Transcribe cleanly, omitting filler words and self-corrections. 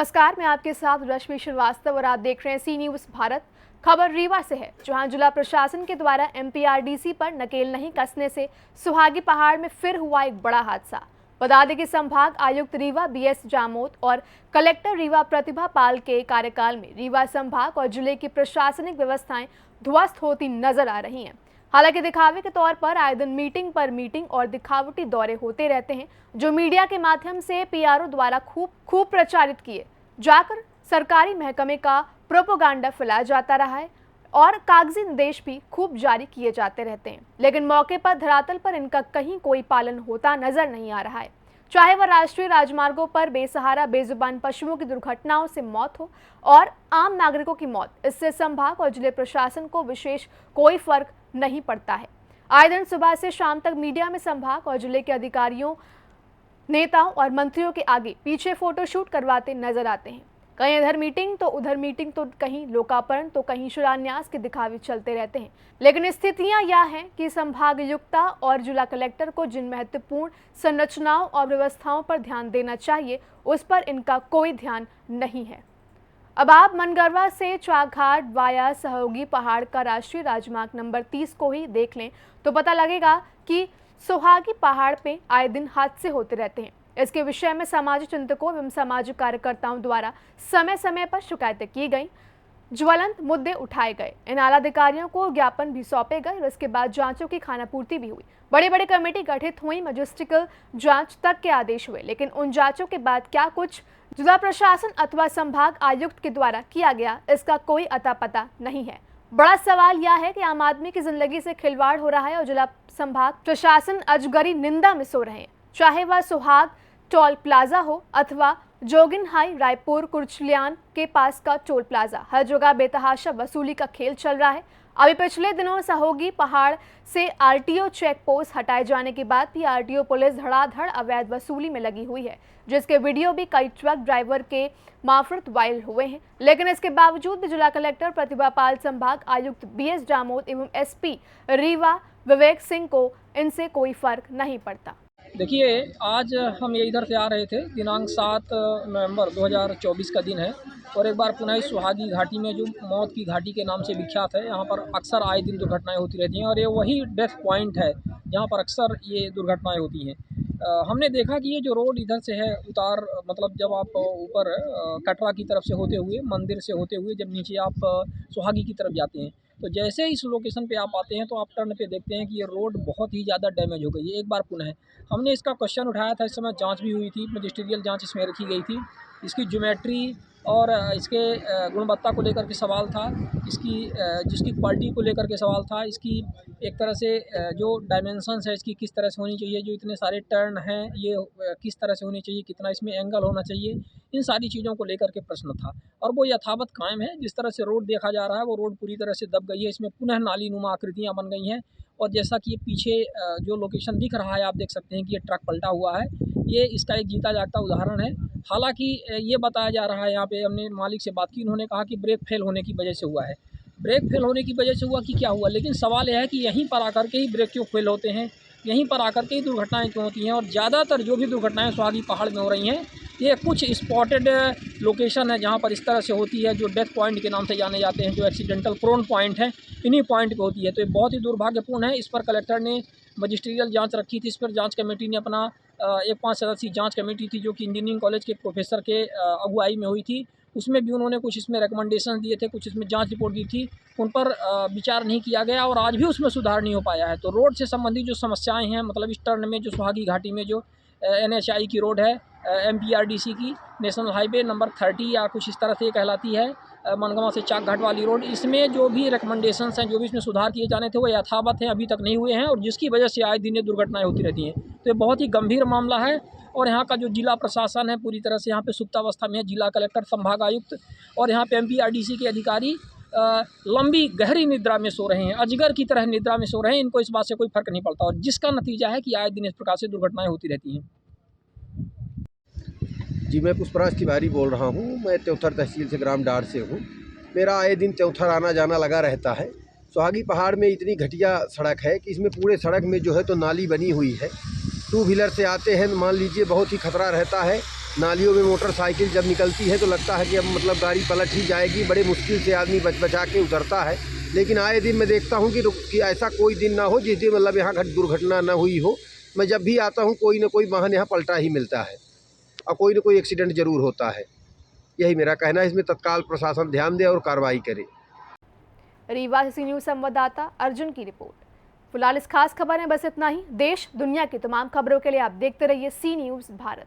नमस्कार, मैं आपके साथ रश्मि श्रीवास्तव और आप देख रहे हैं सी न्यूज़ भारत। खबर रीवा से है, जहां जिला प्रशासन के द्वारा एमपीआरडीसी पर नकेल नहीं कसने से सुहागी पहाड़ में फिर हुआ एक बड़ा हादसा। बता दें कि संभाग आयुक्त रीवा बीएस जामोद और कलेक्टर रीवा प्रतिभा पाल के कार्यकाल में रीवा संभाग और जिले की प्रशासनिक व्यवस्थाएं ध्वस्त होती नजर आ रही हैं। हालांकि दिखावे के तौर पर आए दिन मीटिंग पर मीटिंग और दिखावटी दौरे होते रहते हैं, जो मीडिया के माध्यम से पीआरओ द्वारा खूब प्रचारित किए जाकर सरकारी महकमे का प्रोपोगंडा फैलाया जाता रहा है और कागजी निर्देश भी खूब जारी किए जाते रहते हैं, लेकिन मौके पर धरातल पर इनका कहीं कोई पालन होता नजर नहीं आ रहा है। चाहे वह राष्ट्रीय राजमार्गों पर बेसहारा बेजुबान पशुओं की दुर्घटनाओं से मौत हो और आम नागरिकों की मौत, इससे संभाग और जिले प्रशासन को विशेष कोई फर्क नहीं पड़ता है। आए दिन सुबह से शाम तक मीडिया में संभाग और जिले के अधिकारियों, नेताओं और मंत्रियों के आगे पीछे फोटोशूट करवाते नजर आते हैं। कहीं इधर मीटिंग तो उधर मीटिंग, तो कहीं लोकार्पण तो कहीं शिलान्यास के दिखावे चलते रहते हैं। लेकिन स्थितियां यह हैं कि संभागायुक्ता और जिला कलेक्टर को जिन महत्वपूर्ण संरचनाओं और व्यवस्थाओं पर ध्यान देना चाहिए, उस पर इनका कोई ध्यान नहीं है। अब आप मनगरवा से चाघाट वाया सहोगी पहाड़ का राष्ट्रीय राजमार्ग नंबर 30 को ही देख लें तो पता लगेगा कि सुहागी पहाड़ पे आए दिन हादसे होते रहते हैं। इसके विषय में सामाजिक चिंतकों एवं सामाजिक कार्यकर्ताओं द्वारा समय समय पर शिकायतें की गई, ज्वलंत मुद्दे उठाए गए, इन आला अधिकारियों को ज्ञापन भी सौंपे गए और इसके बाद जांचों की खानापूर्ति भी हुई। बड़ी बड़ी कमेटी गठित हुई, मजिस्ट्रियल जांच तक के आदेश हुए, लेकिन उन जांचों के बाद क्या कुछ जिला प्रशासन अथवा संभाग आयुक्त के द्वारा किया गया, इसका कोई अता पता नहीं है। बड़ा सवाल यह है कि आम आदमी की जिंदगी से खिलवाड़ हो रहा है और जिला संभाग प्रशासन अजगरी निंदा में सो रहे हैं, चाहे वह सुहाग टोल प्लाजा हो अथवा जोगिन हाई रायपुर कुर्चलियान के पास का टोल प्लाजा। हर जगह बेतहाशा वसूली का खेल चल रहा है। अभी पिछले दिनों सहोगी पहाड़ से आरटीओ चेक पोस्ट हटाए जाने के बाद भी आरटीओ पुलिस धड़ाधड़ अवैध वसूली में लगी हुई है, जिसके वीडियो भी कई ट्रक ड्राइवर के मार्फत वायरल हुए हैं। लेकिन इसके बावजूद भी जिला कलेक्टर प्रतिभा पाल, संभाग आयुक्त बीएस जामोद एवं एसपी रीवा विवेक सिंह को इनसे कोई फर्क नहीं पड़ता। देखिए, आज हम ये इधर से आ रहे थे, दिनांक 7 नवंबर 2024 का दिन है और एक बार पुनः सुहागी घाटी में, जो मौत की घाटी के नाम से विख्यात है, यहाँ पर अक्सर आए दिन दुर्घटनाएं होती रहती हैं और ये वही डेथ पॉइंट है जहाँ पर अक्सर ये दुर्घटनाएं होती हैं। हमने देखा कि ये जो रोड इधर से है उतार, मतलब जब आप ऊपर कटरा की तरफ से होते हुए, मंदिर से होते हुए जब नीचे आप सुहागी की तरफ जाते हैं, तो जैसे इस लोकेशन पे आप आते हैं तो आप टर्न पे देखते हैं कि ये रोड बहुत ही ज़्यादा डैमेज हो गई है। एक बार पुनः हमने इसका क्वेश्चन उठाया था, इस समय जांच भी हुई थी, मजिस्ट्रियल जांच इसमें रखी गई थी। इसकी ज्योमेट्री और इसके गुणवत्ता को लेकर के सवाल था, इसकी जिसकी क्वालिटी को लेकर के सवाल था, इसकी एक तरह से जो डायमेंशंस है इसकी किस तरह से होनी चाहिए, जो इतने सारे टर्न हैं ये किस तरह से होनी चाहिए, कितना इसमें एंगल होना चाहिए, इन सारी चीज़ों को लेकर के प्रश्न था और वो यथावत कायम है। जिस तरह से रोड देखा जा रहा है वो रोड पूरी तरह से दब गई है, इसमें पुनः नाली नुमा आकृतियाँ बन गई हैं और जैसा कि ये पीछे जो लोकेशन दिख रहा है आप देख सकते हैं कि ये ट्रक पलटा हुआ है, ये इसका एक जीता जागता उदाहरण है। हालांकि ये बताया जा रहा है, यहाँ पे हमने मालिक से बात की, उन्होंने कहा कि ब्रेक फेल होने की वजह से हुआ है। ब्रेक फेल होने की वजह से हुआ कि क्या हुआ, लेकिन सवाल यह है कि यहीं पर आकर के ही ब्रेक क्यों फेल होते हैं, यहीं पर आकर के ही दुर्घटनाएँ क्यों होती हैं और ज़्यादातर जो भी दुर्घटनाएँ सुहागी पहाड़ में हो रही हैं ये कुछ स्पॉटेड लोकेशन है जहाँ पर इस तरह से होती है, जो डेथ पॉइंट के नाम से जाने जाते हैं, जो एक्सीडेंटल प्रोन पॉइंट हैं, इन्हीं पॉइंट पे होती है। तो ये बहुत ही दुर्भाग्यपूर्ण है। इस पर कलेक्टर ने मजिस्ट्रियल जांच रखी थी, इस पर जांच कमेटी ने अपना एक 5 सदस्यीय जांच कमेटी थी जो कि इंजीनियरिंग कॉलेज के प्रोफेसर के अगुवाई में हुई थी, उसमें भी उन्होंने कुछ इसमें रिकमेंडेशन दिए थे, कुछ इसमें जांच रिपोर्ट दी थी, उन पर विचार नहीं किया गया और आज भी उसमें सुधार नहीं हो पाया है। तो रोड से संबंधित जो समस्याएँ हैं, मतलब इस टर्न में जो सुहागी घाटी में जो NHI की रोड है, MPRDC की नेशनल हाईवे नंबर 30 या कुछ इस तरह से ये कहलाती है, मनगवा से चाक घाट वाली रोड, इसमें जो भी रिकमेंडेशंस हैं, जो भी इसमें सुधार किए जाने थे वो यथावत हैं, अभी तक नहीं हुए हैं और जिसकी वजह से आए दिन ये दुर्घटनाएं होती रहती हैं। तो ये बहुत ही गंभीर मामला है और यहाँ का जो जिला प्रशासन है पूरी तरह से यहाँ पे सुप्तावस्था में है। जिला कलेक्टर, संभाग आयुक्त और यहाँ पे MPRDC के अधिकारी लंबी गहरी निद्रा में सो रहे हैं, अजगर की तरह निद्रा में सो रहे हैं। इनको इस बात से कोई फर्क नहीं पड़ता और जिसका नतीजा है कि आए दिन इस प्रकार से दुर्घटनाएं होती रहती हैं। जी, मैं पुष्पराज तिवारी बोल रहा हूँ। मैं त्योथर तहसील से ग्राम डार से हूँ। मेरा आए दिन त्योथर आना जाना लगा रहता है। सुहागी पहाड़ में इतनी घटिया सड़क है कि इसमें पूरे सड़क में जो है तो नाली बनी हुई है। टू व्हीलर से आते हैं, मान लीजिए बहुत ही खतरा रहता है नालियों में मोटरसाइकिल जब निकलती है तो लगता है कि अब मतलब गाड़ी पलट ही जाएगी, बड़े मुश्किल से आदमी बचा के उतरता है। लेकिन आए दिन मैं देखता हूँ कि ऐसा कोई दिन ना हो जिस दिन मतलब यहाँ दुर्घटना ना हुई हो। मैं जब भी आता हूँ कोई ना कोई वाहन यहाँ पलटा ही मिलता है और कोई ना कोई एक्सीडेंट ज़रूर होता है। यही मेरा कहना है, इसमें तत्काल प्रशासन ध्यान दे और कार्रवाई करे। रीवा से सी न्यूज़ संवाददाता अर्जुन की रिपोर्ट। फिलहाल इस खास खबर में बस इतना ही। देश दुनिया की तमाम खबरों के लिए आप देखते रहिए सी न्यूज़ भारत।